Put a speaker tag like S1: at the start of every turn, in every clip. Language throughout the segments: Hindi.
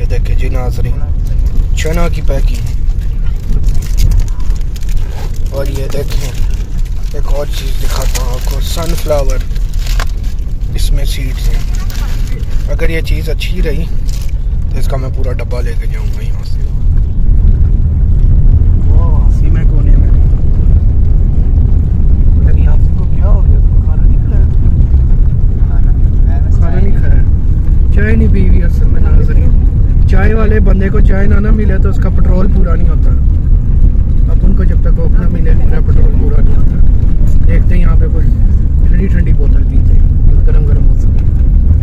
S1: ये देखे जी नाज़रीन, चना की पैकिंग। और ये देखें एक और चीज़ दिखाता हूँ आपको, सनफ्लावर, इसमें सीड्स हैं। अगर ये चीज़ अच्छी रही तो इसका मैं पूरा डब्बा लेके जाऊँगा यहाँ से। इसी में कोने में आपको क्या हो गया? खाना नहीं खाया? खाना नहीं खाया, चाय नहीं पी हुई असल में नाज़रीन। चाय वाले बंदे को चाय ना मिले तो उसका पेट्रोल पूरा नहीं होता। अब उनको जब तक कोक ना मिले मेरा पेट्रोल पूरा नहीं होता। देखते हैं यहाँ पे कोई ठंडी ठंडी बोतल पीते हैं, गर्म गर्म मौसम।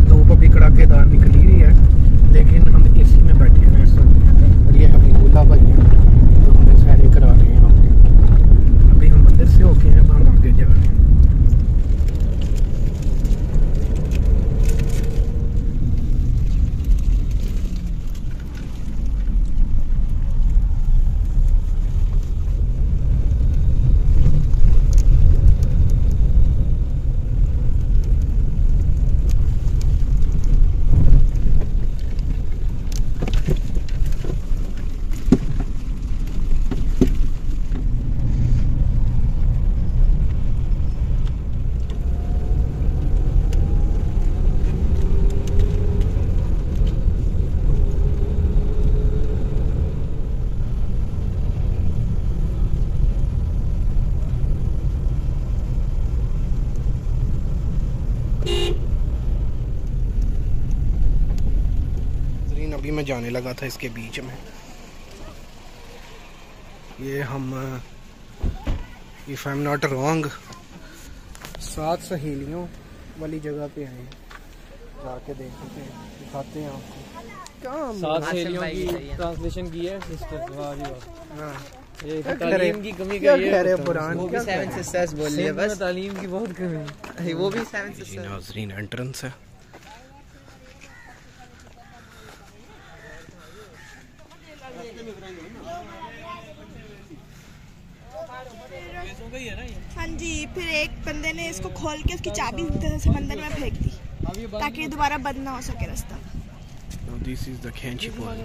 S1: धूप अभी कड़ाकेदार निकली रही है लेकिन हम एसी में बैठे हैं सब। और ये हबीबुल्ला भाई है तो हमें सैर करा रहे हैं यहाँ पे। अभी हम मंदिर से होके हैं, हम आगे जा रहे हैं। अभी मैं जाने लगा था इसके बीच में। ये हम if I am not wrong 7 सहेलियों वाली जगह पे आए हैं। जाके देखते हैं, दिखाते हैं आपको। क्या
S2: 7 सहेलियों की ट्रांसलेशन की है सिस्टर। वाह जी वाह।
S1: हाँ,
S2: ये तालीम की कमी का ये
S1: कह रहे पुरान,
S3: वो भी 7 सिस्टर्स बोल रही है बस।
S2: तालीम की बहुत कमी है।
S3: वो भी 7 सिस्टर्स।
S1: नाज़रीन एंट्रेंस है।
S4: हाँ जी, फिर एक बंदे ने इसको खोल के उसकी चाबी समंदर में फेंक दी ताकि दोबारा बंद ना हो सके रास्ता।
S1: दिस इज द कैंची पॉइंट।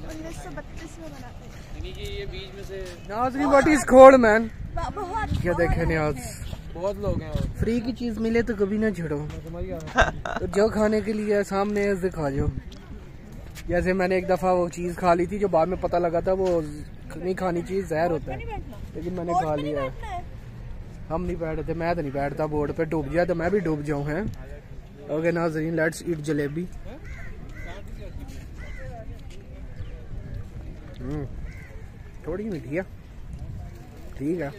S4: 1932 में बना था।
S2: यानी कि ये बीच में से
S1: नाज़रीन व्हाट इज कोल्ड मैन।
S4: बहुत
S1: क्या देखे न्याज,
S2: बहुत लोग हैं और
S1: फ्री की चीज मिले तो कभी ना छेड़ो। तो जो खाने के लिए सामने है दिखा जो। जैसे मैंने एक दफ़ा वो चीज़ खा ली थी जो बाद में पता लगा था वो नहीं खानी चीज़ जहर होता है, लेकिन मैंने खा लिया है। हम नहीं बैठते, मैं तो नहीं बैठता बोर्ड पे, डूब जाए तो मैं भी डूब जाऊँ हैं। ओके नाज़रीन लेट्स ईट जलेबी। थोड़ी मीठी है, ठीक है,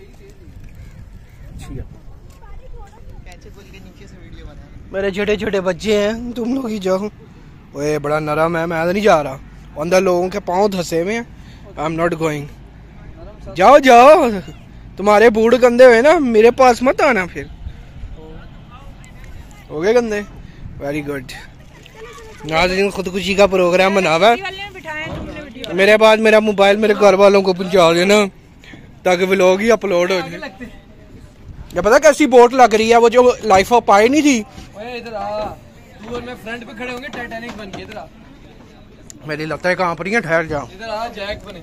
S1: अच्छी है। मेरे छोटे छोटे बच्चे हैं, तुम लोग ही जाओ। ओए बड़ा नरम है, मैं तो नहीं जा रहा। अंदर लोगों के पाँव धसे हुए हैं। आई एम नॉट गोइंग। जाओ जाओ, तुम्हारे बूढ़ गंदे हुए ना, मेरे पास मत आना फिर। हो गए गंदे, वेरी गुड। नाज़रीन खुदकुशी का प्रोग्राम बना हुआ है। मेरे बाद मेरा मोबाइल मेरे घर वालों को पहुंचा देना ताकि व्लॉग ही अपलोड हो जाए। ये पता कैसी बोट लग रही है, वो जो लाइफ ऑफ पाई नहीं थी।
S2: इधर आ, तू और मैं फ्रंट पे खड़े होंगे टाइटैनिक बन के। इधर आ,
S1: मेरी लगता है कहाँ पर ही है, ठहर जाओ।
S2: इधर आ, जैक बने।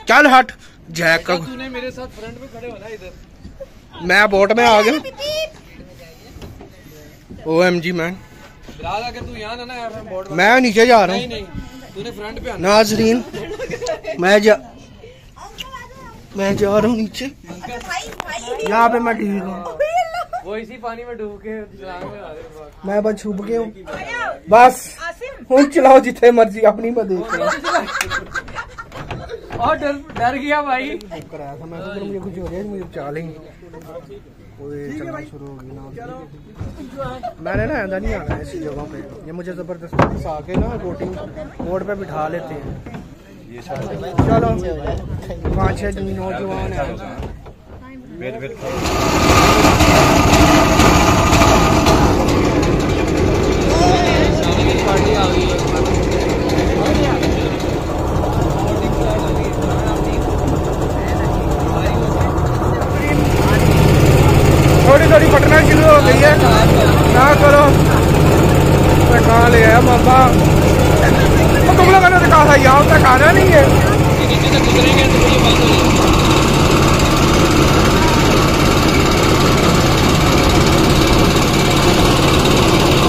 S1: चल हट, जैक का
S2: तूने मेरे साथ फ्रंट पे खड़े होना। इधर
S1: मैं बोट में आ गया। OMG मैन,
S2: अगर तू यहाँ ना यार बोर्ड
S1: मैं नीचे जा रहा हूँ।
S2: नहीं तूने फ्रंट पे आना।
S1: नाज़रीन मैं जा रहा हूँ नीचे, यहाँ पे मैं ठीक हूँ।
S2: वो इसी पानी में डूब के छलांग में आ रहे।
S1: मैं बस छुप गया हूँ, बस हूँ चलाओ जिथे मर्जी अपनी मत देखो।
S2: और डर गया भाई।
S1: कराया था मैं तो, मुझे कुछ हो गया, मुझे चलेंगे। चलना शुरू होगी ना। मैंने ना ऐसा नहीं आना है ऐसी जगहों पे। ये मुझे जबरदस्ती फंसा के ना बोटिंग बोर्ड पे बिठा लेते हैं। चलो 5-6 नौजवान हैं। थोड़ी थोड़ी फटना शुरू हो गई है, ना करो। है मामा। तो तुम लोगों ने कहा था यहाँ तक आना नहीं है।
S2: नीचे तक गुजरेंगे तो ये बात हो जाएगी।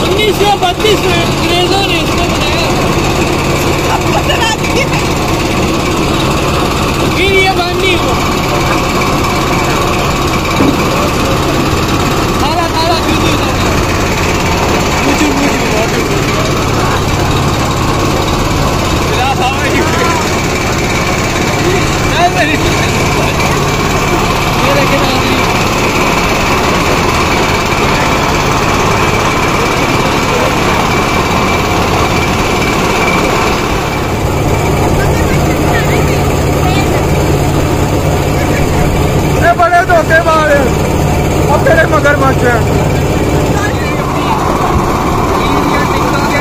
S2: 1932 में अंग्रेजों ने इसको बनाया। फिर ये बांधी हुआ खाला खाला
S1: बड़े धोखे मारे अब तेरे मगरमच्छ है।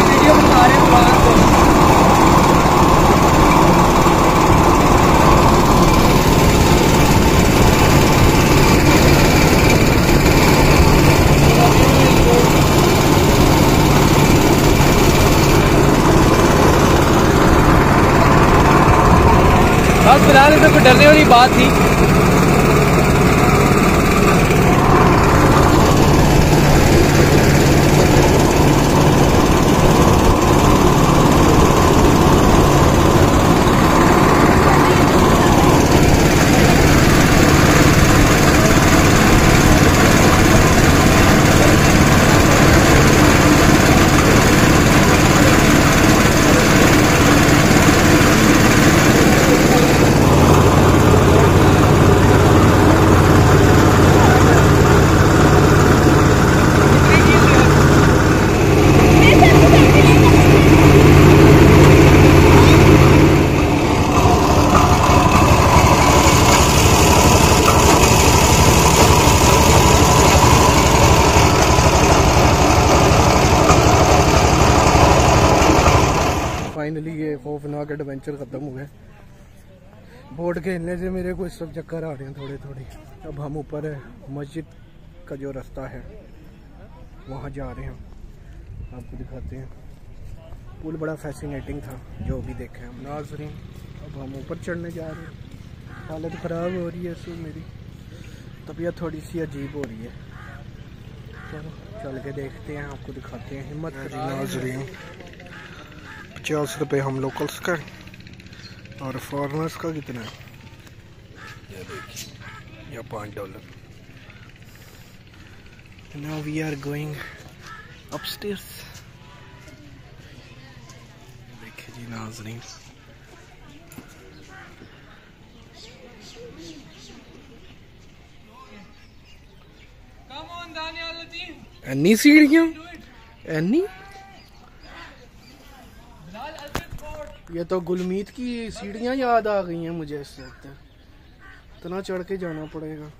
S2: वीडियो बना रहे हैं बाहर से। बस फिलहाल इसमें कोई डरने वाली बात थी।
S1: फाइनली ये खौफनाक एडवेंचर ख़त्म हुआ है। बोट खेलने से मेरे को इस सब चक्कर आ रहे हैं थोड़े थोड़े। अब हम ऊपर मस्जिद का जो रास्ता है वहाँ जा रहे हैं, आपको दिखाते हैं। पुल बड़ा फैसिनेटिंग था जो भी देखे हम नाज़रीन। अब हम ऊपर चढ़ने जा रहे हैं। हालत ख़राब हो रही है इसमें, मेरी तबीयत थोड़ी सी अजीब हो रही है। चलो चल के देखते हैं, आपको दिखाते हैं। हिम्मत करिए नाज़रीन। 50 रुपये हम लोकल्स का और फॉरेनर्स का कितना है ये देखिए, या $5। Now we are going upstairs. देखिए जी नाज़रीन, एनी सीढ़ियाँ एनी। ये तो गुलमीत की सीढ़ियाँ याद आ गई हैं मुझे इस वक्त। इतना चढ़ के जाना पड़ेगा।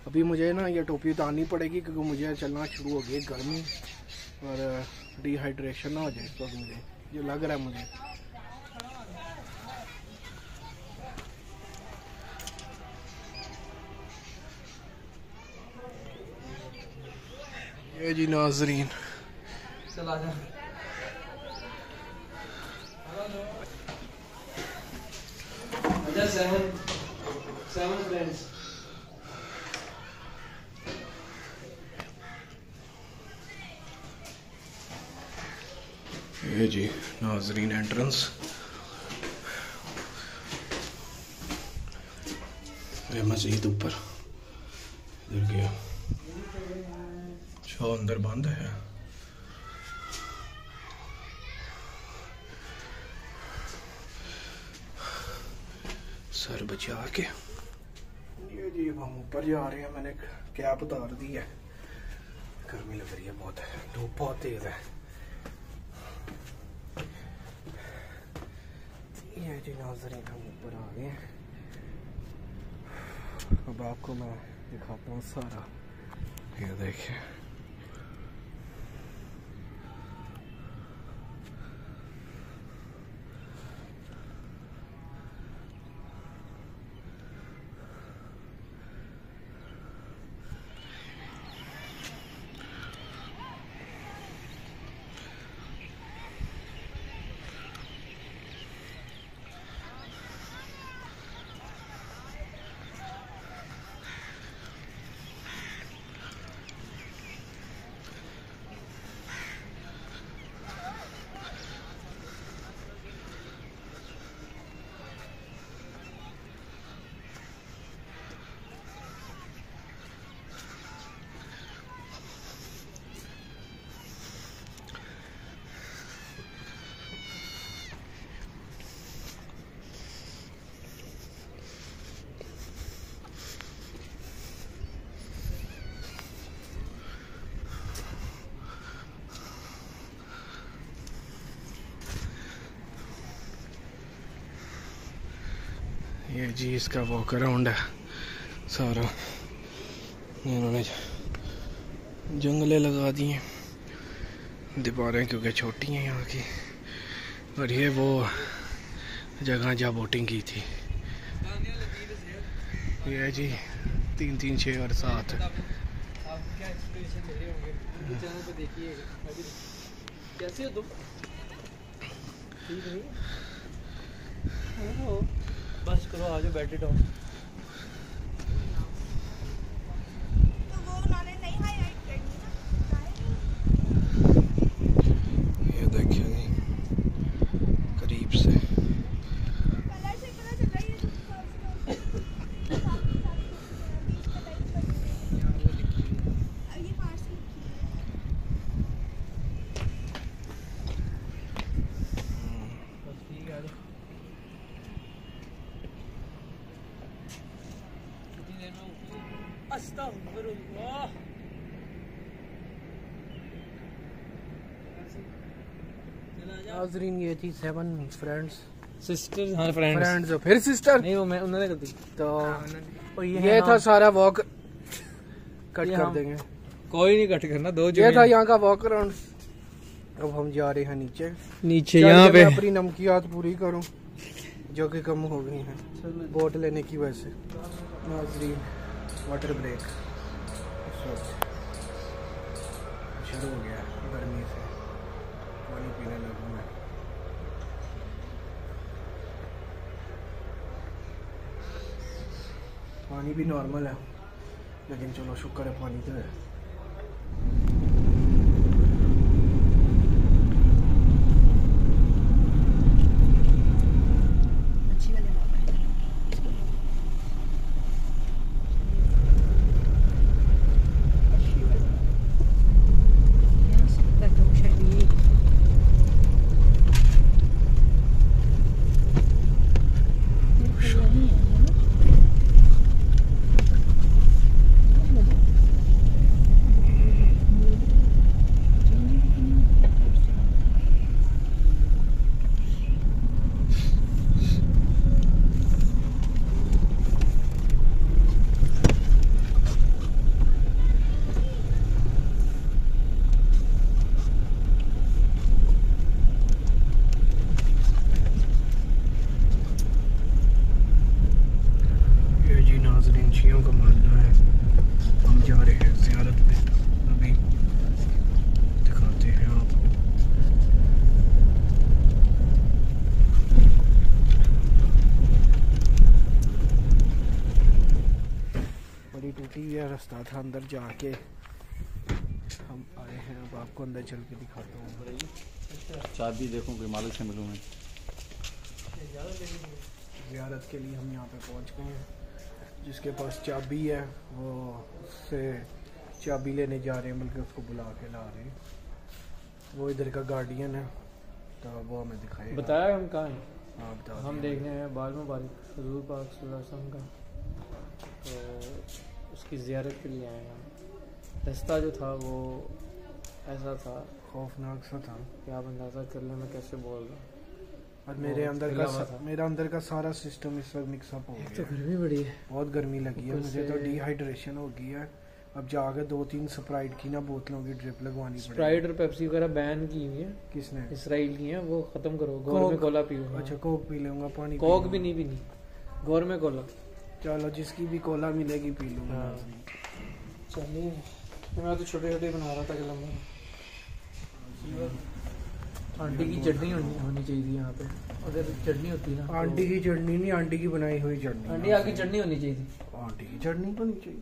S1: अभी मुझे ना ये टोपी उतारनी पड़ेगी क्योंकि मुझे चलना शुरू हो गई गर्मी और डिहाइड्रेशन ना हो जाए इस वक्त मुझे, ये लग रहा है मुझे। ये जी नाज़रीन,
S2: चला जा। seven friends।
S1: ये जी नाज़रीन एंट्रेंस। ये मस्जिद ऊपर इधर गया, जो अंदर बंद है। सर बचा के ये जी हम ऊपर जा रहे हैं। मैंने कैप उतार दी है, गर्मी लग रही है बहुत, धूप बहुत तेज है। ये जी नाज़रीन हम ऊपर आ गए हैं। अब आपको मैं दिखाता हूँ सारा, ये देखिए। ये जी इसका वॉक अराउंड है सारा। इन्होंने जंगले लगा दिए, दीवारें क्योंकि छोटी हैं यहाँ की। और ये वो जगह जहाँ बोटिंग की थी। ये जी 3 3 6 और 7।
S2: कैसे हो तुम? बस करो, आ जाओ, बैठे रहो।
S4: तो वो उन्होंने नहीं हाईलाइट करनी ना।
S1: ये देखिए जी करीब से
S4: कलर से पता चल रहा है ये ये पार्सल
S1: नाज़रीन ये थी 7 फ्रेंड्स
S2: सिस्टर, हाँ फ्रेंड्स।
S1: फिर सिस्टर
S2: नहीं वो मैं उन्होंने कर दी।
S1: तो
S2: और
S1: ये था सारा वॉक। कट
S2: ये
S1: कर
S2: हम-
S1: देंगे।
S2: कोई नहीं कट करना, दो
S1: ये था यहाँ का वॉक अराउंड। अब हम जा रहे हैं नीचे।
S2: नीचे
S1: चल
S2: यहाँ
S1: के
S2: पे
S1: मैं अपनी नमकियात पूरी करूं जो कि कम हो गई हैं बोट लेने की वजह से। नाज़रीन वाटर ब्रेक शुरू हो गया गर्मी से, पानी पीने लगूँ मैं। पानी भी नॉर्मल है लेकिन चलो शुक्र है पानी तो है।
S4: अच्छी वाली
S1: पंछियों का मानना है। हम जा रहे हैं ज़ियारत पे, अभी दिखाते हैं आपको। बड़ी टूटी हुई रास्ता था, अंदर जाके हम आए हैं। अब आपको अंदर चल के दिखाता हूँ।
S5: चाबी देखो कोई मालिक से मिलूँ मैं।
S1: ज़ियारत के लिए हम यहाँ पे पहुँच गए हैं। जिसके पास चाबी है वो उससे चाबी लेने जा रहे हैं, बल्कि उसको बुला के ला रहे हैं। वो इधर का गार्डियन है तो वो हमें दिखाएगा।
S2: बताया हम कहाँ हैं?
S1: हाँ बता।
S2: हम देखने हैं बाल मुबारक हजूर पाक सल्लल्लाहु अलैहि वसल्लम का, तो उसकी ज़ियारत के लिए आए हैं। रास्ता जो था वो ऐसा था,
S1: खौफनाक सा था
S2: कि आप अंदाज़ा कर लें मैं कैसे बोल रहा हूँ।
S1: और मेरे अंदर का सारा सिस्टम इस वक्त मिक्सअप हो
S2: तो
S1: गया।
S2: गर्मी बड़ी है,
S1: बहुत गर्मी लगी है मुझे, तो डिहाइड्रेशन हो गई है। अब जाकर 2-3 स्प्राइट की ना बोतलों की ड्रिप लगवानी पड़ेगी।
S2: स्प्राइट और पेप्सी वगैरह बैन की हुई है,
S1: किसने?
S2: इसराइल की है, वो ख़त्म करो। गोर में कोला पियो।
S1: अच्छा कोक पी लूंगा, पानी
S2: कोक भी नहीं पीनी, गोर में कोला।
S1: चलो जिसकी भी कोला मिलेगी पी लूंगा।
S2: हाँ। चलिए, मैं तो छोटे छोटे बना रहा था कि लंबा। आंटी की चटनी होनी चाहिए थी यहाँ पे, अगर चटनी होती ना।
S1: आंटी की चटनी नहीं, आंटी की बनाई हुई चटनी।
S2: आंटी आपकी चटनी होनी चाहिए थी।
S1: आंटी की चटनी तो नहीं चाहिए।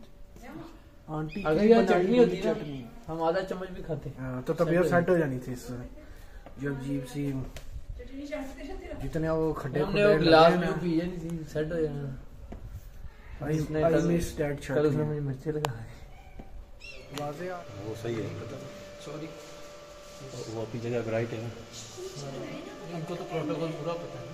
S1: आंटी
S2: अगर
S1: की
S2: यहाँ
S1: बनाई
S2: चटनी
S1: हुई
S2: होती ना,
S1: चटनी।
S2: हम आधा चम्मच भी खाते।
S1: हाँ, तो तबीयत सेट हो जानी थी इससे। जब जीप सी जितने वो खड्डे
S2: हमने वो गिलास में पी नहीं थी, सेट हो जाना। कल उसने मुझे मिर्ची लगा दी।
S5: वो सही है,
S2: सॉरी,
S5: वो अपनी जगह ब्राइट है ना।
S2: उनको तो प्रोटोकॉल पूरा पता है।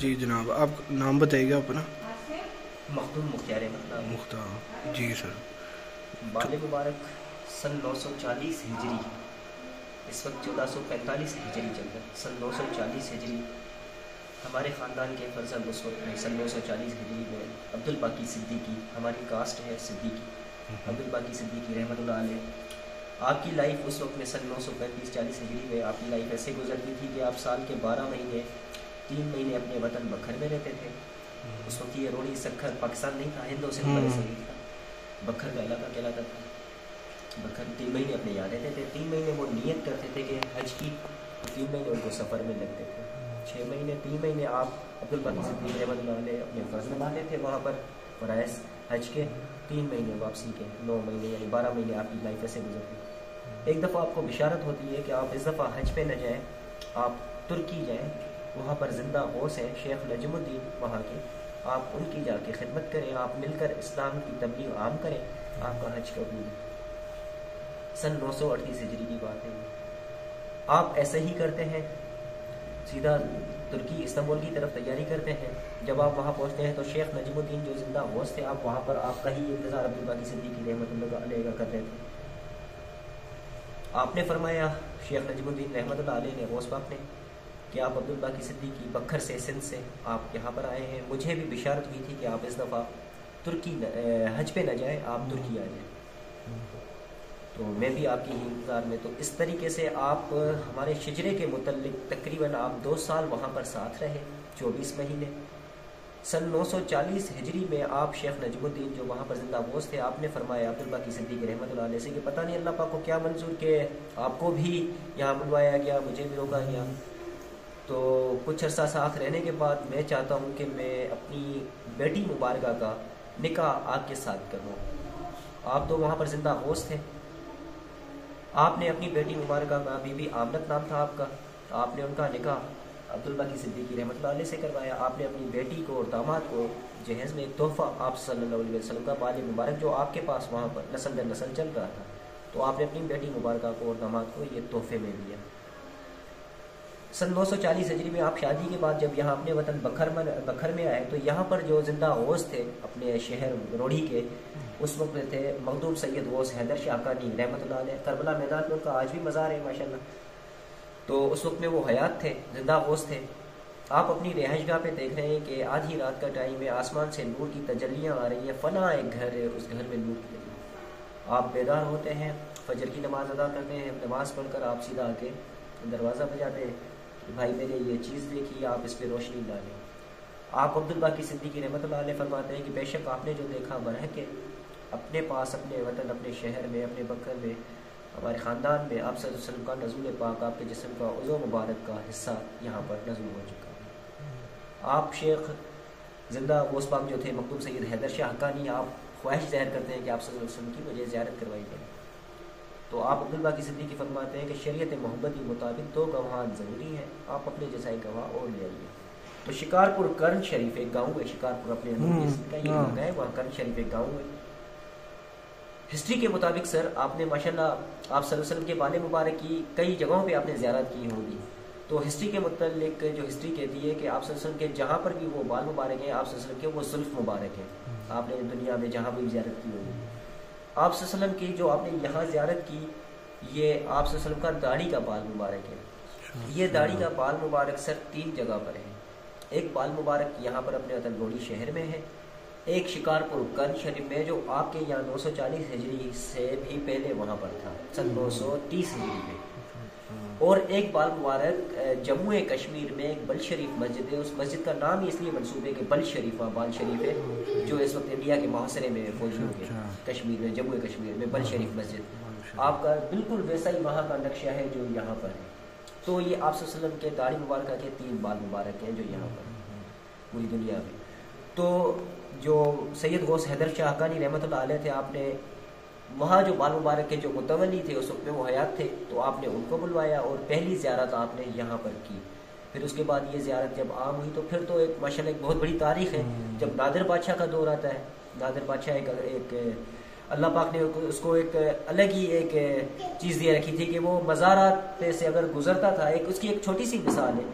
S1: जी जनाब, आप नाम बताइएगा अपना।
S6: मखदूम मुख्तार अहमद
S1: मुख्तार जी सर।
S6: बाल मुबारक सन 940 हिजरी, इस वक्त 1445 हिजरी चल रहा है। सन 940 हिजरी हमारे ख़ानदान के फर्जंद उस वक्त में सन 940 हिजरी में अब्दुल बाकी सिद्दीकी, हमारी कास्ट है सिद्दीकी, अब्दुल बाकी सिद्दीकी रहमतुल्लाह अलैह। आपकी लाइफ उस वक्त में सन 935-40 हिजरी में आपकी लाइफ ऐसे गुजरती थी कि आप साल के 12 महीने 3 महीने अपने वतन बखर में रहते थे। उस वक्त ये रोड़ी सखर पाकिस्तान नहीं था, हिंदो से सही था, बखर का इलाका कहलाता था। बखर 3 महीने अपने यहाँ रहते थे। 3 महीने वो नियत करते थे कि हज की, 3 महीने उनको सफ़र में लगते थे। 6 महीने 3 महीने आप अब्दुल बाकी सिद्दीकी रहमतुल्लाह अलैह अपने फ़र्ज़ निभाते थे वहाँ पर फ़राइज़ हज के। 3 महीने वापसी के, 9 महीने यानी 12 महीने आपकी लाइफ ऐसे गुजरती। एक दफ़ा आपको बिशारत होती है कि आप इस दफ़ा हज पे न जाएँ, आप तुर्की जाएँ, वहाँ पर ज़िंदा गौस हैं शेख नजमुद्दीन वहाँ के, आप उनकी जाके खिदमत करें, आप मिलकर इस्लाम की तबलीग आम करें, आपका हज कबूल। सन 938 हिजरी की बात है। आप ऐसे ही करते हैं, सीधा तुर्की इस्तांबुल की तरफ तैयारी करते हैं। जब आप वहाँ पहुँचते हैं तो शेख नजमुद्दीन जो ज़िंदा गौस थे, आप वहाँ पर आपका ही इंतज़ार अब्दुल बाकी सिद्दीकी रहमतुल्लाह अलैह का कर रहे थे। आपने फरमाया, शेख नजमुद्दीन रहमतुल्लाह अलैह ने, गौस पाक ने, कि आप अब्दुल बाकी सिद्दीकी बखर से, सिंध से आप यहाँ पर आए हैं। मुझे भी बिशारत हुई थी कि आप इस दफ़ा तुर्की हज पे न जाए, आप तुर्की आ जाए, तो मैं भी आपकी ही इंतज़ार में। तो इस तरीके से आप हमारे शिजरे के मुतल्लिक तकरीबन आप 2 साल वहाँ पर साथ रहे, 24 महीने। सन 940 हिजरी में आप शेख नजमुद्दीन जो वहाँ पर जिंदा गोश्त थे, आपने फरमाया अब्दुल बाकी सिद्दीकी रहमतुल्लाह अलैह से कि पता नहीं अल्लाह पाक को क्या मंजूर के आपको भी यहाँ बुलवाया गया, मुझे भी रोका गया। तो कुछ अर्सा साथ रहने के बाद मैं चाहता हूँ कि मैं अपनी बेटी मुबारक का निकाह आपके साथ करूँ। आप तो वहाँ पर जिंदा गोश्त थे। आपने अपनी बेटी मुबारक का, बीबी आमनत नाम था आपका, तो आपने उनका निकाह अब्दुल बाकी सिद्दीकी रहमतुल्लाह अलैह से करवाया। आपने अपनी बेटी को और दामाद को जहेज़ में एक तोहफ़ा आप सल्लल्लाहु अलैहि वसल्लम का बाल मुबारक जो आपके पास वहाँ पर नस्ल दर नस्ल चल रहा था, तो आपने अपनी बेटी मुबारक को और दामाद को ये तोहफे में दिया। सन 940 हिजरी में आप शादी के बाद जब यहाँ अपने वतन बखर में आए, तो यहाँ पर जो जिंदा गौस थे अपने शहर रोड़ी के, उस वक्त में थे मखदूम सैयद गौस हैदर शाहकानी रहमतुल्लाह अलैह। करबला मैदान में उनका आज भी मज़ार है माशाल्लाह। तो उस वक्त में वो हयात थे, जिंदा गौस थे। आप अपनी रिहाइशगाह पे देख रहे हैं कि आधी रात का टाइम है, आसमान से नूर की तजल्लियाँ आ रही है, फना एक घर है, उस घर में नूर की तजल्ली। आप बेदार होते हैं, फजर की नमाज़ अदा करते हैं, नमाज़ पढ़कर आप सीधा आके दरवाज़ा बजाते हैं कि भाई मैंने ये चीज़ देखी, आप इस पर रोशनी डालें। आप अब्दुल बाकी सिद्दीकी रहमतुल्लाह अलैह फरमाते हैं कि बेशक आपने जो देखा बरह के अपने पास, अपने वतन, अपने शहर में, अपने बकर में, हमारे ख़ानदान में आप सल्लल्लाहु अलैहि वसल्लम का नज़ूल पाक, आपके जिस्म का उज़ो मुबारक का हिस्सा यहाँ पर नज़ूल हो चुका है। आप शेख जिंदा गौस पाक जो थे मखदूम सैयद हैदर शाह हक्कानी, आप ख्वाहिश ज़ाहिर करते हैं कि आप सल्लल्लाहु अलैहि वसल्लम की मुझे ज़ियारत करवाई जाए, तो आप अब्दुल बाकी सिद्दीकी फरमाते हैं कि शरीयत मोहब्बत के मुताबिक 2 गवाह ज़रूरी है, आप अपने जैसा एक गवाह और ले आइए। तो शिकारपुर कर्ण शरीफ एक गाँव है, शिकारपुर अपने अंदर है, वहाँ कर्ण शरीफ एक गाँव है। हिस्ट्री के मुताबिक सर आपने माशाल्लाह आप सल्लल्लाहु अलैहि वसल्लम के बाले मुबारक की कई जगहों पे आपने ज़ियारत की होगी, तो हिस्ट्री के मुताबिक जो हिस्ट्री कहती है कि आप सल्लल्लाहु अलैहि वसल्लम के जहाँ पर भी वो बाल मुबारक हैं, आप सल्लल्लाहु अलैहि वसल्लम के वो जुल्फ़ मुबारक हैं, आपने दुनिया में जहाँ भी ज़ियारत की होगी। आप सल्लल्लाहु अलैहि वसल्लम की जो आपने यहाँ ज़ियारत की, ये आप सल्लल्लाहु अलैहि वसल्लम का दाढ़ी का बाल मुबारक है। ये दाढ़ी का बाल मुबारक सर 3 जगह पर है। एक बाल मुबारक यहाँ पर अपने वतन रोड़ी शहर में है, एक शिकारपुर कर्ण शरीफ में जो आपके यहाँ 940 हिजरी से भी पहले वहाँ पर था, सन 930 हिजरी में, और एक बाल मुबारक जम्मू कश्मीर में एक बल शरीफ मस्जिद है। उस मस्जिद का नाम ही इसलिए मंसूब है कि बल शरीफ बाल शरीफ है, जो इस वक्त इंडिया के मुहासरे में फौजियों के कश्मीर में, जम्मू कश्मीर में बल शरीफ मस्जिद आपका बिल्कुल वैसा ही वहाँ का नक्शा है जो यहाँ पर है। तो ये आप सल्लल्लाहु अलैहि वसल्लम के दाढ़ी मुबारक के 3 बाल मुबारक हैं जो यहाँ पर पूरी दुनिया में। तो जो सैयद गौस हैदर शाह हक्कानी रहमतुल्लाह अलैह थे, आपने वहाँ जो बाल मुबारक के जो मुतवल्ली थे उस वक्त में वो हयात थे, तो आपने उनको बुलवाया और पहली ज़ियारत आपने यहाँ पर की। फिर उसके बाद ये ज़ियारत जब आम हुई तो फिर तो एक माशाल्लाह एक बहुत बड़ी तारीख़ है। जब नादिर बादशाह का दौर आता है, नादिर बादशाह एक अल्लाह पाक ने उसको एक अलग ही एक चीज़ दिया रखी थी कि वो मज़ारात पे से अगर गुजरता था, एक उसकी एक छोटी सी मिसाल है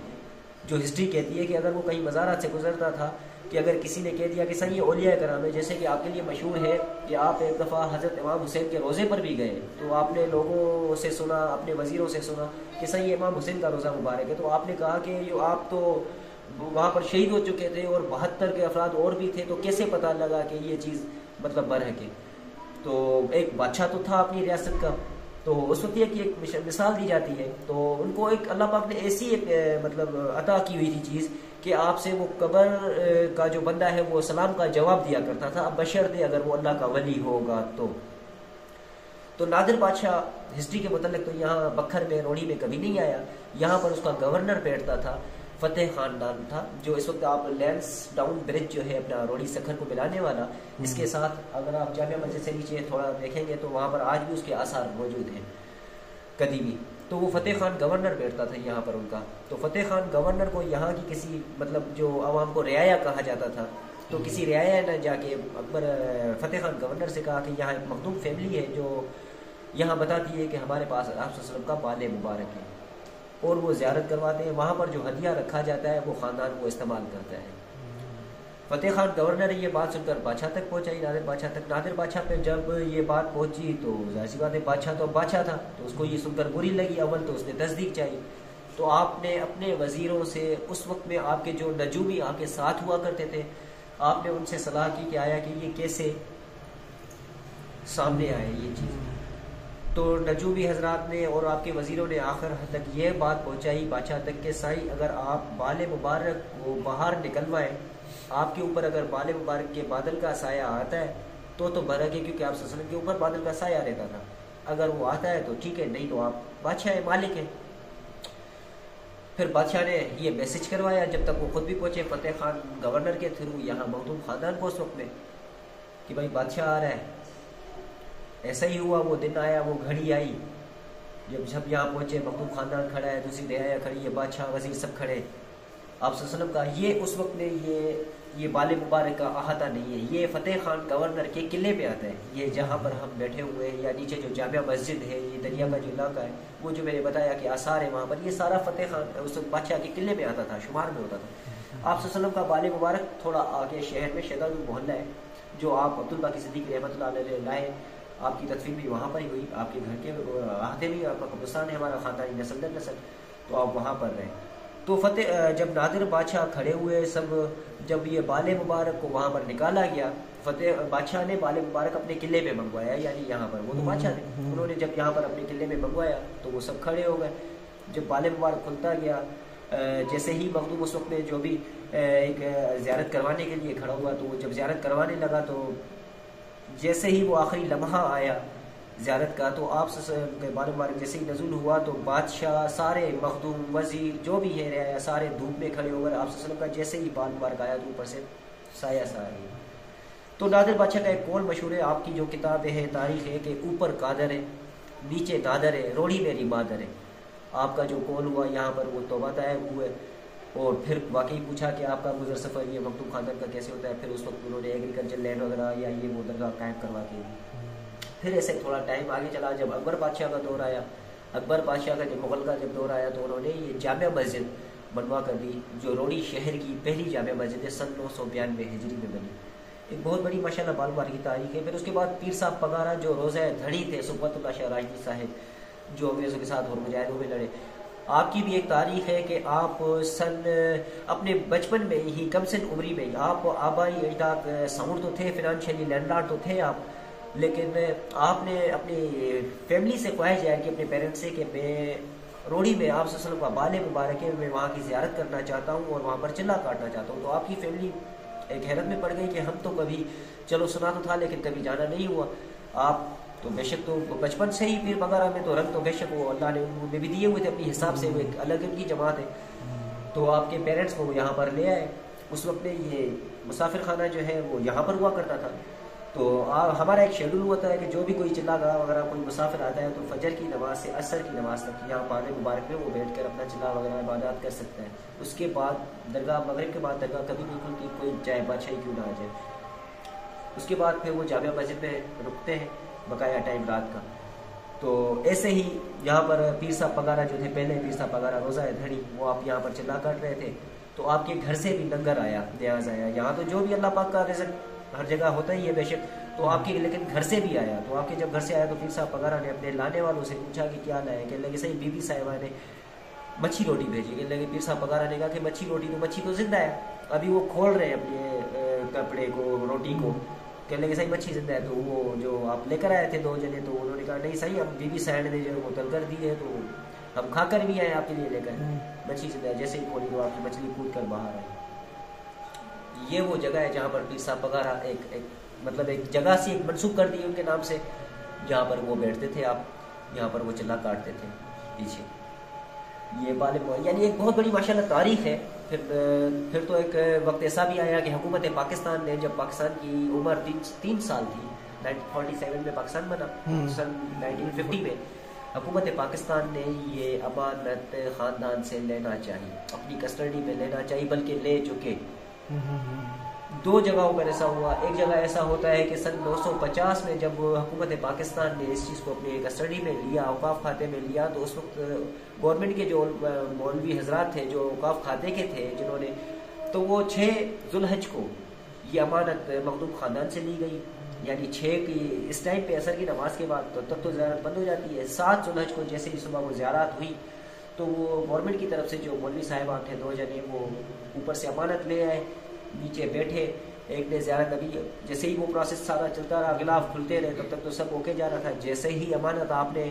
S6: जो हिस्ट्री कहती है कि अगर वो कहीं मज़ारात से गुजरता था कि अगर किसी ने कह दिया कि सही ये औलिया कराम है, जैसे कि आपके लिए मशहूर है कि आप एक दफ़ा हज़रत इमाम हुसैन के रोज़े पर भी गए, तो आपने लोगों से सुना, अपने वज़ीरों से सुना कि सही इमाम हुसैन का रोज़ा मुबारक है, तो आपने कहा कि जो आप तो वहाँ पर शहीद हो चुके थे और 72 के अफराद और भी थे, तो कैसे पता लगा कि ये चीज़ मतलब बरहक है। तो एक बादशाह तो था अपनी रियासत का, तो उस वक्त की एक मिसाल दी जाती है, तो उनको एक अल्लाह पाक ने ऐसी एक मतलब अता की हुई थी चीज़ कि आपसे वो कब्र का जो बंदा है वो सलाम का जवाब दिया करता था, अब बशर्ते अगर वो अल्लाह का वली होगा तो नादिर बादशाह हिस्ट्री के मुताबिक तो यहाँ बखर में रोड़ी में कभी नहीं आया, यहाँ पर उसका गवर्नर बैठता था, फतेह खान नाम था, जो इस वक्त आप लैंस डाउन ब्रिज जो है अपना रोड़ी सखर को मिलाने वाला, इसके साथ अगर आप जामिया मस्जिद से नीचे थोड़ा देखेंगे तो वहाँ पर आज भी उसके आसार मौजूद हैं कदीमी। तो वो फतेह खान गवर्नर बैठता था यहाँ पर उनका, तो फतेह खान गवर्नर को यहाँ की किसी मतलब जो आवाम को रियाया कहा जाता था, तो किसी रियाया ने जाके अकबर फतेह खान गवर्नर से कहा कि यहाँ एक मखदूम फैमिली है जो यहाँ बताती है कि हमारे पास आप सल्लल्लाहु अलैहि वसल्लम का बाल मुबारक है, और वो ज़ियारत करवाते हैं। वहाँ पर जो हदिया रखा जाता है वो ख़ानदान को इस्तेमाल करता है। फतेह खान गवर्नर ने ये बात सुनकर बादशाह तक पहुँचाई, नादिर बादशाह तक। नादिर बादशाह पे जब ये बात पहुँची तो जाहिर सी बात है बादशाह तो बादशाह था, तो उसको ये सुनकर बुरी लगी। अव्वल तो उसने तस्दीक चाहिए, तो आपने अपने वज़ीरों से उस वक्त में आपके जो नजूमी आपके साथ हुआ करते थे, आपने उनसे सलाह की कि आया कि ये कैसे सामने आए ये चीज़। तो नजूमी हजरात ने और आपके वज़ीरों ने आखिर तक ये बात पहुँचाई बादशाह तक के साई अगर आप बाल मुबारक को बाहर निकलवाएं, आपके ऊपर अगर बाल मुबारक के बादल का साया आता है तो बरक है, क्योंकि आप सल्लल्लाहु अलैहि वसल्लम के ऊपर बादल का साया रहता था। अगर वो आता है तो ठीक है, नहीं तो आप बादशाह मालिक हैं। फिर बादशाह ने ये मैसेज करवाया, जब तक वो खुद भी पहुँचे फतेह खान गवर्नर के थ्रू यहाँ मखदूम ख़ानदान को उस वक्त में कि भाई बादशाह आ रहा है। ऐसा ही हुआ, वो दिन आया, वो घड़ी आई, जब यहाँ पहुँचे मखदूम ख़ानदान खड़ा है, दूसरी रियाया खड़ी है, बादशाह वज़ीर सब खड़े। आप सल्लल्लाहु अलैहि वसल्लम का ये उस वक्त में ये बाल मुबारक का अहाता नहीं है, ये फतेह खान गवर्नर के किले पे आता है। ये जहाँ पर हम बैठे हुए हैं या नीचे जो जामिया मस्जिद है, ये दरिया का जो इलाका है, वो जो मैंने बताया कि आसार है वहाँ पर, ये सारा फतेह खान उस बादशाह के किले में आता था, शुमार में होता था। आप सल्लल्लाहु अलैहि वसल्लम का बाल मुबारक थोड़ा आगे शहर में शहदादुल मोहल्ला है, जो आप अब्दुल बाकी सिद्दीकी रहमतुल्लाह अलैह लाए। आपकी तदफीन भी वहाँ पर ही हुई, आपके घर के अहदे भी आपका कब्रिस्तान है हमारा ख़ानदानी नस्ल दर नस्ल, तो आप वहाँ पर रहें। तो फतेह जब नादिर बादशाह खड़े हुए सब, जब ये बाले मुबारक को वहाँ पर निकाला गया, फतेह बादशाह ने बाले मुबारक अपने किले में मंगवाया, यानी यहाँ पर वो तो बादशाह थे, उन्होंने जब यहाँ पर अपने किले में मंगवाया तो वो सब खड़े हो गए। जब बाले मुबारक खुलता गया, जैसे ही मखदूम उस वक्त में जो भी एक ज़ियारत करवाने के लिए खड़ा हुआ, तो वो जब ज़ियारत करवाने लगा तो जैसे ही वो आखिरी लम्हा आया ज़ियारत का, तो आप के बाले मुबारक जैसे ही नज़ुल हुआ तो बादशाह, सारे मखदूम, वज़ीर जो भी है रहा, सारे धूप में खड़े होकर आप का जैसे ही बाल मुबारक आया तो ऊपर से साया सा आया। तो नादिर बादशाह का एक कौल मशहूर है, आपकी जो किताबें हैं तारीख है कि ऊपर कादर है, नीचे दादर है, रोड़ी मेरी मादर है। आपका जो कौल हुआ यहाँ पर वो तौबा तायब हुए, और फिर वाकई पूछा कि आपका गुजर सफ़र ये मखदूम खानदान का कैसे होता है। फिर उस वक्त उन्होंने एग्रीकल्चर लैंड वगैरह या ये वो दरगाह कायम करवा के दी। फिर ऐसे थोड़ा टाइम आगे चला, जब अकबर बादशाह का दौर आया, अकबर बादशाह का जब मुगल का जब दौर आया तो उन्होंने ये जामिया मस्जिद बनवा कर दी, जो रोड़ी शहर की पहली जामिया मस्जिद है, सन 992 हिजरी में बनी। एक बहुत बड़ी माशाल्लाह बाल मुबारक की तारीख है। फिर उसके बाद पीर साहब पगारा जो रोज़ा धड़ी थे, सुब्बतुल्लाह शाह राजवी साहिब, जो अंग्रेज़ों के साथ और मुजाहिदों में लड़े, आपकी भी एक तारीख है कि आप अपने बचपन में ही, कम से उम्री में ही, आप आबाई अजदाद साउंड तो थे, फिनंशियली लैंडलॉर्ड तो थे आप, लेकिन आपने अपनी फैमिली से ख्वाहिश है कि अपने पेरेंट्स से कि मैं रोड़ी में आप सल्लल्लाहु का बाले मुबारक है, मैं वहाँ की ज़ियारत करना चाहता हूँ और वहाँ पर चिल्ला काटना चाहता हूँ। तो आपकी फैमिली एक हैरत में पड़ गई कि हम तो कभी चलो सुना तो था लेकिन कभी जाना नहीं हुआ। आप तो बेशक तो बचपन से ही पीर वगैरह में तो रंग तो बेशक वो अल्लाह ने उन्हें भी दिए हुए थे अपने हिसाब से, वो एक अलग उनकी जमात है। तो आपके पेरेंट्स को यहाँ पर ले आए। उस वक्त में ये मुसाफिर खाना जो है वो यहाँ पर हुआ करता था। तो हमारा एक शेड्यूल होता है कि जो भी कोई चिल्ला वगैरह कोई मुसाफिर आता है तो फजर की नमाज से असर की नमाज तक यहाँ बाले मुबारक में वो बैठ कर अपना चिल्ला वगैरह इबादत कर सकते हैं। उसके बाद दरगाह मगरिब के बाद दरगाह कभी नहीं खुलती, कोई चाहे बादशाही क्यों ना आ जाए। उसके बाद फिर वो जामिया मस्जिद में रुकते हैं बकाया टाइम रात का। तो ऐसे ही यहाँ पर पीर साहब पगारा जो थे, पहले पीर साहब पगारा रोज़ा धड़ी, वो आप यहाँ पर चिल्ला काट रहे थे। तो आपके घर से भी लंगर आया, न्याज आया। यहाँ तो जो भी अल्लाह पाक का रिज़्क़ हर जगह होता ही है बेशक, तो आपके लेकिन घर से भी आया। तो आपके जब घर से आया तो पीर साहब पगारा ने अपने लाने वालों से पूछा कि क्या लाए। कहने लगे सही बीबी साहिबा ने मच्छी रोटी भेजी। कहने लगे पीर साहब पगारा ने कहा कि मच्छी रोटी, तो मच्छी तो जिंदा है, अभी वो खोल रहे हैं अपने कपड़े को, रोटी को। कहने लगे सही मच्छी जिंदा है। तो वो जो आप लेकर आए थे 2 जने, तो उन्होंने कहा नहीं सही, हम बीबी साहिब ने जो वो तल कर दी है तो हम खा कर भी आए आपके लिए लेकर, मच्छी जिंदा है। जैसे ही खोली तो आपकी मछली कूद कर बाहर आई। ये वो जगह है जहाँ पर पीर साहब पगारा एक मतलब एक जगह से एक मनसूब कर दी उनके नाम से, जहाँ पर वो बैठते थे। आप यहाँ पर वो चिल्ला काटते थे पीछे। ये बाले यानी एक बहुत बड़ी माशाल्लाह तारीख है। फिर तो एक वक्त ऐसा भी आया कि हुकूमत पाकिस्तान ने, जब पाकिस्तान की उम्र 3 साल थी, 1947 में पाकिस्तान बना, सन 1950 में हुकूमत पाकिस्तान ने ये अमानत ख़ानदान से लेना चाहिए, अपनी कस्टडी में लेना चाहिए, बल्कि ले चुके। 2 जगहों पर ऐसा हुआ। एक जगह ऐसा होता है कि सन 950 में जब हुकूमत पाकिस्तान ने इस चीज़ को अपनी कस्टडी में लिया, औकाफ खाते में लिया, तो उस वक्त गवर्नमेंट के जो मौलवी हजरात थे जो औकाफ खाते के थे जिन्होंने, तो वो 6 ज़ुल्हज को ये अमानत मखदूम ख़ानदान से ली गई। यानी 6 की इस टाइम पे असर की नमाज के बाद तो तब तो ज़ियारत बंद हो जाती है। 7 ज़ुल्हज को जैसे ही सुबह वो ज़ियारत हुई तो वो गवर्नमेंट की तरफ से जो मौलवी साहिबान थे 2 जने, वो ऊपर से अमानत ले आए, नीचे बैठे। एक ने ज़ियारत, अभी जैसे ही वो प्रोसेस सारा चलता रहा, गिलाफ खुलते रहे, तब तक तो सब ओके जा रहा था। जैसे ही अमानत आपने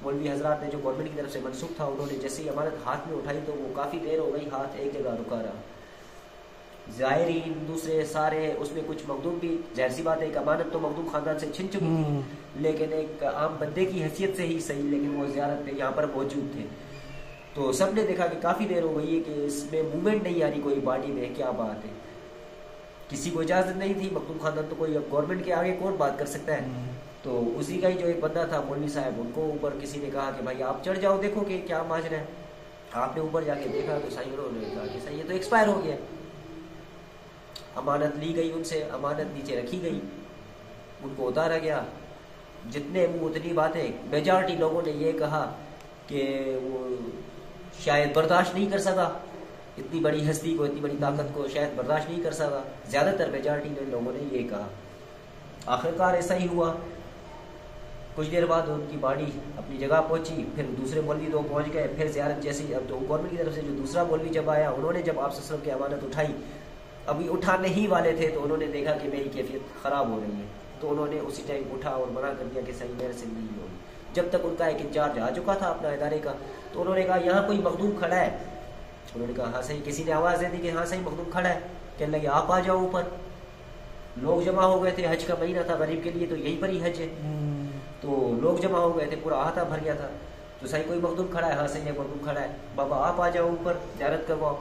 S6: मौलवी हजरात ने जो गवर्नमेंट की तरफ से मनसूख था, उन्होंने जैसे ही अमानत हाथ में उठाई तो वो काफ़ी देर हो गई हाथ एक जगह रुका रहा। ज़ायरीन दूसरे सारे उसमें कुछ मखदूम भी, जाहिर सी बात है एक अमानत तो मखदूम ख़ानदान से छिन चुकी थी, लेकिन एक आम बंदे की हैसियत से ही सही, लेकिन वो ज़ियारत पे यहाँ पर मौजूद थे। तो सब ने देखा कि काफ़ी देर हो गई है कि इसमें मूवमेंट नहीं आ रही कोई बॉडी में, क्या बात है। किसी को इजाज़त नहीं थी, मखदूम ख़ानदान तो कोई गवर्नमेंट के आगे कौन बात कर सकता है। तो उसी का ही जो एक बंदा था मौलवी साहब, उनको ऊपर किसी ने कहा कि भाई आप चढ़ जाओ, देखो कि क्या माजरा है। आपने ऊपर जाके देखा तो सही उन्होंने कहा कि सही ये तो एक्सपायर हो गया। अमानत ली गई उनसे, अमानत नीचे रखी गई, उनको उतारा गया। जितने मुँह उतनी बातें। मेजॉरिटी लोगों ने ये कहा कि वो शायद बर्दाश्त नहीं कर सका, इतनी बड़ी हस्ती को, इतनी बड़ी ताकत को शायद बर्दाश्त नहीं कर सका। ज़्यादातर मेजॉरिटी ने लोगों ने ये कहा। आखिरकार ऐसा ही हुआ कुछ देर बाद उनकी बॉडी अपनी जगह पहुंची, फिर दूसरे मौलवी दो पहुंच गए, फिर ज़ियारत जैसी अब तो गवर्नमेंट की तरफ से जो दूसरा मौलवी जब आया, उन्होंने जब आप सल्लल्लाहु अलैहि वसल्लम की अमानत उठाई, अभी उठाने ही वाले थे तो उन्होंने देखा कि मेरी कैफियत ख़राब हो रही है, तो उन्होंने उसी टाइम उठा और मना कर दिया कि सही मेरे से नहीं होगी। जब तक उनका एक इंचार्ज आ चुका था अपना इदारे का, तो उन्होंने कहा यहाँ कोई मखदूम खड़ा है। उन्होंने कहा हाँ सही, किसी ने आवाज़ दे दी कि हाँ सही मखदूम खड़ा है। कहने लगे आप आ जाओ ऊपर। लोग जमा हो गए थे, हज का महीना था, गरीब के लिए तो यहीं पर ही हज है, तो लोग जमा हो गए थे, पूरा अहाता भर गया था। तो सही कोई मखदूम खड़ा है, हाँ सही है मखदूम खड़ा है, बाबा आप आ जाओ ऊपर ज़ियारत करवाओ।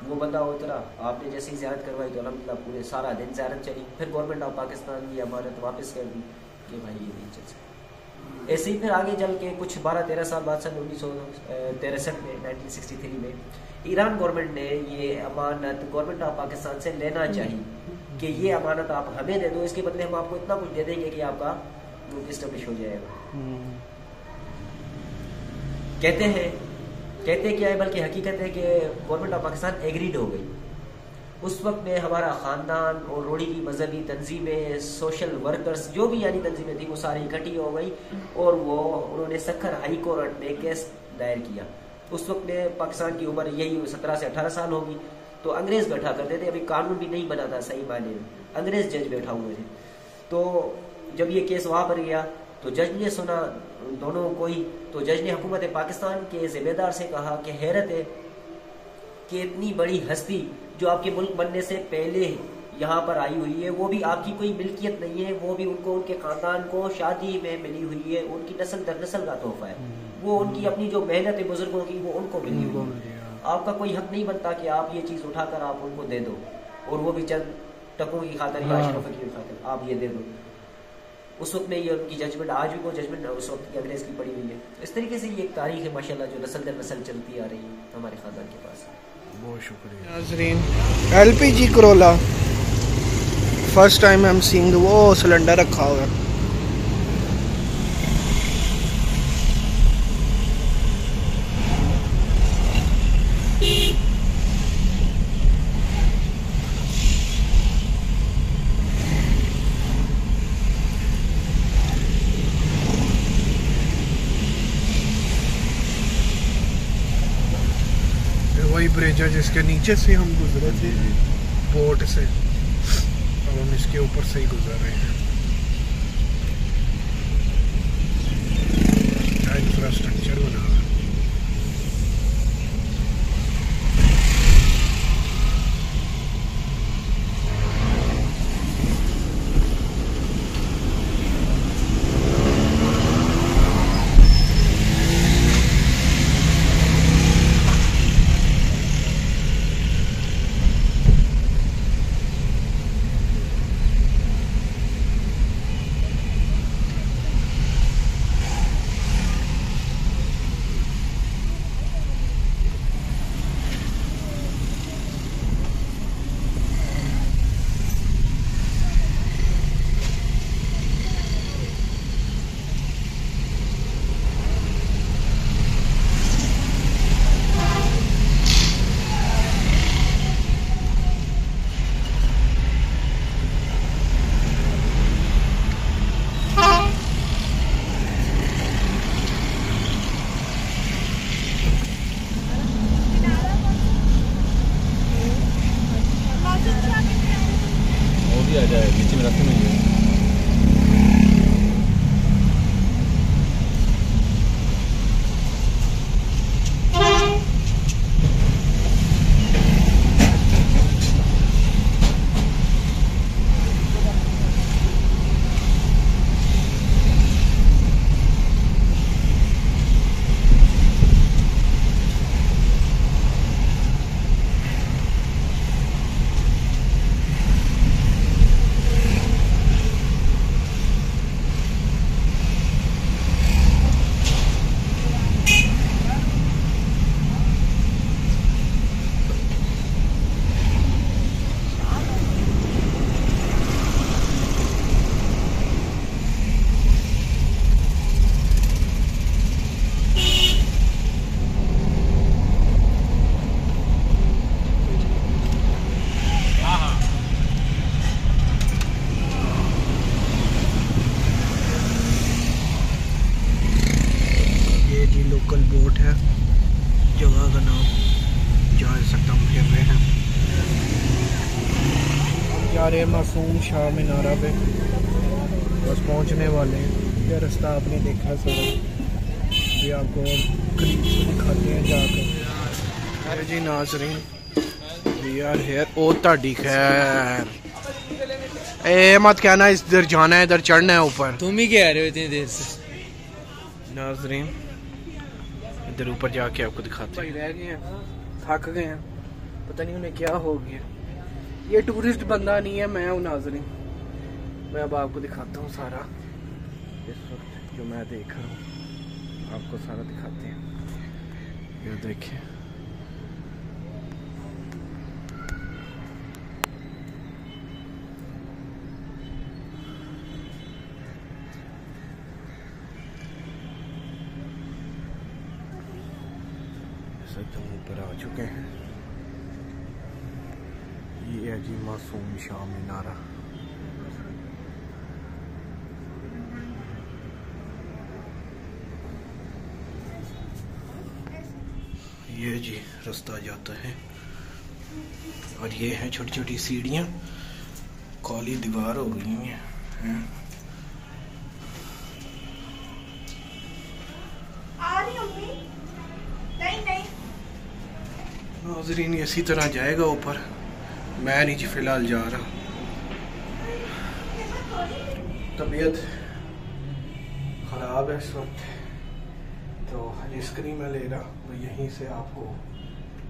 S6: वो बंदा उतरा, आपने जैसे ही ज़ियारत करवाई तो अल्हम्दुलिल्लाह पूरे सारा दिन ज़ियारत चली। फिर गवर्नमेंट ऑफ पाकिस्तान की अमानत वापस कर दी कि भाई ये नहीं चल सकता। ऐसे ही फिर आगे चल के कुछ 12-13 साल बाद सन 1963 में 1963 में ईरान गवर्नमेंट ने ये अमानत गवर्नमेंट ऑफ पाकिस्तान से लेना चाहिए कि ये अमानत आप हमें दे दो, इसके बदले हम आपको इतना कुछ दे देंगे कि आपका मुल्क इस्टेब्लिश हो जाएगा। कहते क्या है, बल्कि हकीकत है कि गवर्नमेंट ऑफ पाकिस्तान एग्रीड हो गई। उस वक्त में हमारा ख़ानदान और रोड़ी की मजहबी तंजीमें, सोशल वर्कर्स, जो भी यानी तंजीमें थी, वो सारी इकट्ठी हो गई और वो उन्होंने सक्खर हाई कोर्ट में केस दायर किया। उस वक्त में पाकिस्तान की उम्र यही 17 से 18 साल होगी, तो अंग्रेज़ बैठा करते थे, अभी कानून भी नहीं बना था सही मायने में, अंग्रेज़ जज बैठा हुए थे। तो जब ये केस वहाँ पर गया तो जज ने सुना दोनों को ही, तो जज ने हुकूमत पाकिस्तान के ज़िम्मेदार से कहा कि हैरत है कि इतनी बड़ी हस्ती जो आपके मुल्क बनने से पहले यहाँ पर आई हुई है, वो भी आपकी कोई मिल्कियत नहीं है, वो भी उनको उनके ख़ानदान को शादी में मिली हुई है, उनकी नस्ल दर नस्ल का तोहफा है, वो उनकी अपनी जो मेहनत है बुजुर्गों की वो उनको मिली हुई है। आपका कोई हक नहीं बनता कि आप ये चीज़ उठाकर आप उनको दे दो, और वो भी चंद टकों की खातिर या अशरफ की खातिर आप ये दे दो। उस वक्त में ये उनकी जजमेंट, आज भी वो जजमेंट उस वक्त की अंग्रेज़ की पड़ी हुई है। इस तरीके से ये एक तारीख है माशाल्लाह जो नस्ल दर नस्ल चलती आ रही है हमारे ख़ानदान के पास।
S1: बहुत शुक्रिया नाज़रीन। LPG Corolla first time I am seeing, वो सिलेंडर रखा हुआ है। वही ब्रिज है जिसके नीचे से हम गुजरे थे बोट से, अब हम इसके ऊपर से ही गुजर रहे हैं। क्या इंफ्रास्ट्रक्चर बना हुआ है। लोकल बोट है, जगह का नाम जा सकता हूँ, फिर रहे हैं जा रहे हैं मासूम शाह मीनारा पे, बस पहुँचने वाले हैं। यह रास्ता आपने देखा सर, ये आपको करीब से दिखाते हैं जाकर। अरे जी नाज़रीन, वी आर हियर। ओ ताड़ी खैर, ए मत कहना इधर जाना है, इधर चढ़ना है ऊपर।
S2: तुम ही कह रहे हो इतनी देर से।
S1: नाज़रीन इधर ऊपर जाके आपको दिखाते हैं। रह गए हैं, थक गए हैं, पता नहीं उन्हें क्या हो गया। ये टूरिस्ट बंदा नहीं है, मैं हूँ नाज़रीन। मैं अब आपको दिखाता हूँ सारा, इस वक्त जो मैं देख रहा हूँ आपको सारा दिखाते हैं। ये देखिए, एकदम ऊपर आ चुके हैं। ये है जी मासूम शाह मीनारा। ये जी रास्ता जाता है और ये है छोटी छोटी सीढ़ियाँ, काली दीवार हो गई हैं। नाज़रीन इसी तरह जाएगा ऊपर, मैं नहीं जी फिलहाल जा रहा, तबीयत ख़राब है इस वक्त, तो रिस्क नहीं मैं ले रहा। तो यहीं से आपको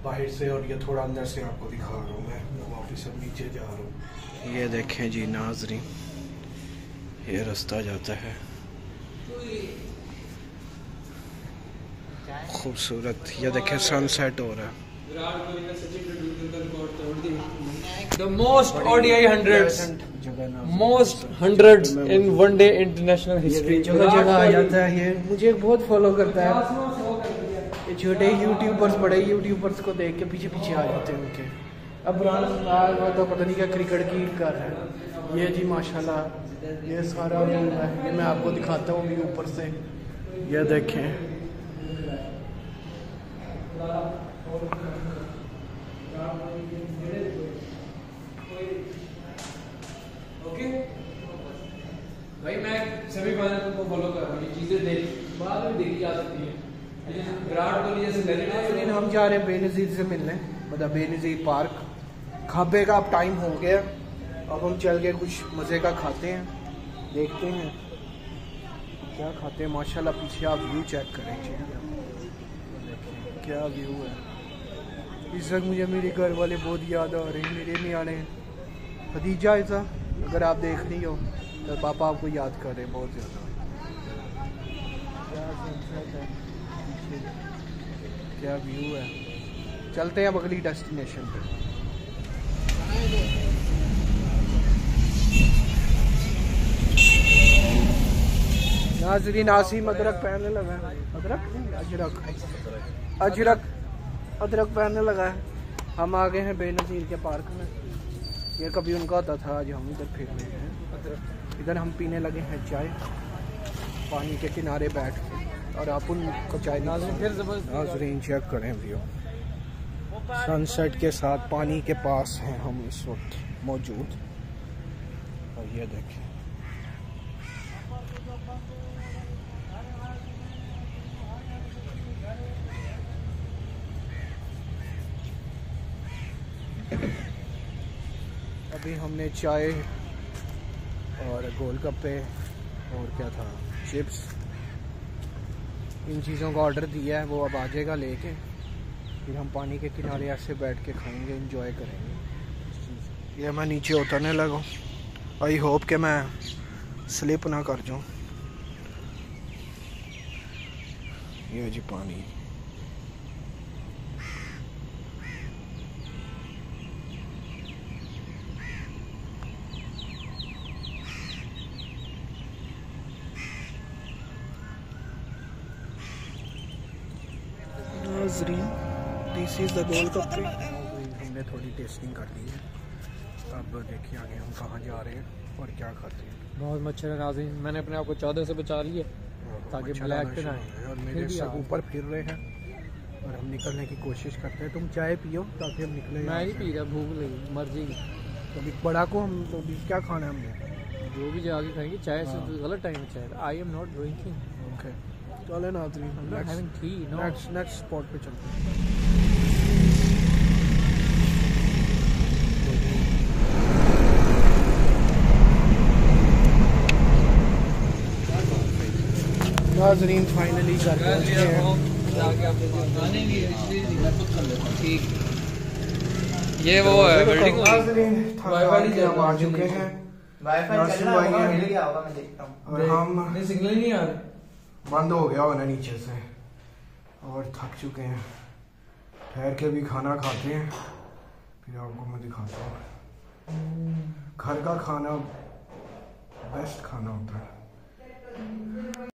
S1: बाहर से और ये थोड़ा अंदर से आपको दिखा रहा हूँ। मैं वापस अब नीचे जा रहा हूँ। ये देखें जी नाज़रीन, ये रास्ता जाता है, खूबसूरत। ये देखें सनसेट हो रहा है।
S2: The most ODI hundreds, most hundreds in one day international history.
S1: जगह जगह आ जाता है। ये मुझे बहुत फॉलो करता है, ये छोटे यूट्यूबर्स बड़े यूट्यूबर्स को देख के पीछे पीछे आ जाते हैं उनके। अब तो पता नहीं क्या क्रिकेट की कर है। ये जी माशाल्लाह, ये सारा व्यू है, ये मैं आपको दिखाता हूँ भी ऊपर से। ये देखें,
S2: ओके भाई, मैं सेमीफाइनल को फॉलो कर रहा हूँ। ये चीजें देख बाद में देखी जा सकती है। विराट कोहली जैसे
S1: लेकिन हम जा रहे हैं बेनज़ीर से मिलने, मतलब बेनज़ीर पार्क। खाबे का अब टाइम हो गया, अब हम चल के कुछ मज़े का खाते हैं, देखते हैं क्या खाते हैं। माशाल्लाह पीछे आप व्यू चेक करें, क्या व्यू है। इस वक्त मुझे मेरे घर वाले बहुत याद आ रहे हैं, मेरे नियाने खदीजा ऐसा, अगर आप देख रही हो तो पापा आपको याद कर रहे हैं बहुत ज़्यादा। क्या सनसेट है, क्या व्यू है। चलते हैं अब अगली डेस्टिनेशन पे। नाज़रीन आसिम अदरक पहनने लगा है, अदरक अदरक पहनने लगा है। हम आ गए हैं बेनज़ीर के पार्क में। ये कभी उनका होता था, आज हम इधर फिर रहे हैं। इधर हम पीने लगे हैं चाय, पानी के किनारे बैठ के, और आप उनको चाय नाज़रीन चेक करें व्यू, सनसेट के साथ पानी के पास हैं हम इस वक्त मौजूद। और ये देखें, अभी हमने चाय और गोलगप्पे और क्या था चिप्स, इन चीज़ों का ऑर्डर दिया है। वो अब आ जाएगा लेके, फिर हम पानी के किनारे ऐसे बैठ के खाएंगे, एंजॉय करेंगे। ये मैं नीचे उतरने लगा, आई होप कि मैं स्लिप ना कर जाऊँ। ये जी पानी, दिस इज द गोलगप्पे। हमने थोड़ी टेस्टिंग कर ली है, अब देखिए आगे हम कहाँ जा रहे हैं और क्या खाते हैं।
S2: बहुत मच्छर है नाज़रीन, मैंने अपने आप को चादर से बचा लिया ताकि
S1: मच्छर
S2: ब्लैक
S1: आना
S2: पे ना
S1: शुरू हो
S2: आए।
S1: गए और
S2: फिर
S1: मेरे
S2: भी
S1: सब
S2: आ-
S1: ऊपर फिर रहे हैं और हम निकलने की कोशिश करते हैं। तुम चाय पियो ताकि हम निकले
S2: मैं
S1: यहाँ
S2: नहीं
S1: से।
S2: पी रहा, भूख लगी मर जाएगी।
S1: तो अभी बड़ा को हम तो अभी क्या खाना है हमने?
S2: जो भी जाके खाएंगे, चाय से
S1: हाँ।
S2: तो गलत टाइम है चाय का। I am not drinking,
S1: okay चले नाज़रीन,
S2: I am not having tea, no.
S1: Next spot पे चलते हैं। नाज़रीन फाइनली घर पहुंच गए हैं।
S2: ये वो है बिल्डिंग।
S1: नाज़रीन थक हार के हम आ चुके हैं
S3: वाईफाई चल रहा होगा, मिल गया होगा, मैं देखता हूँ।
S1: और हम
S2: सिग्नल नहीं आ रहा।
S1: बंद हो गया होना नीचे से और थक चुके हैं। ठहर के भी खाना खाते हैं, फिर आपको मैं दिखाता हूँ। घर का खाना बेस्ट खाना होता है।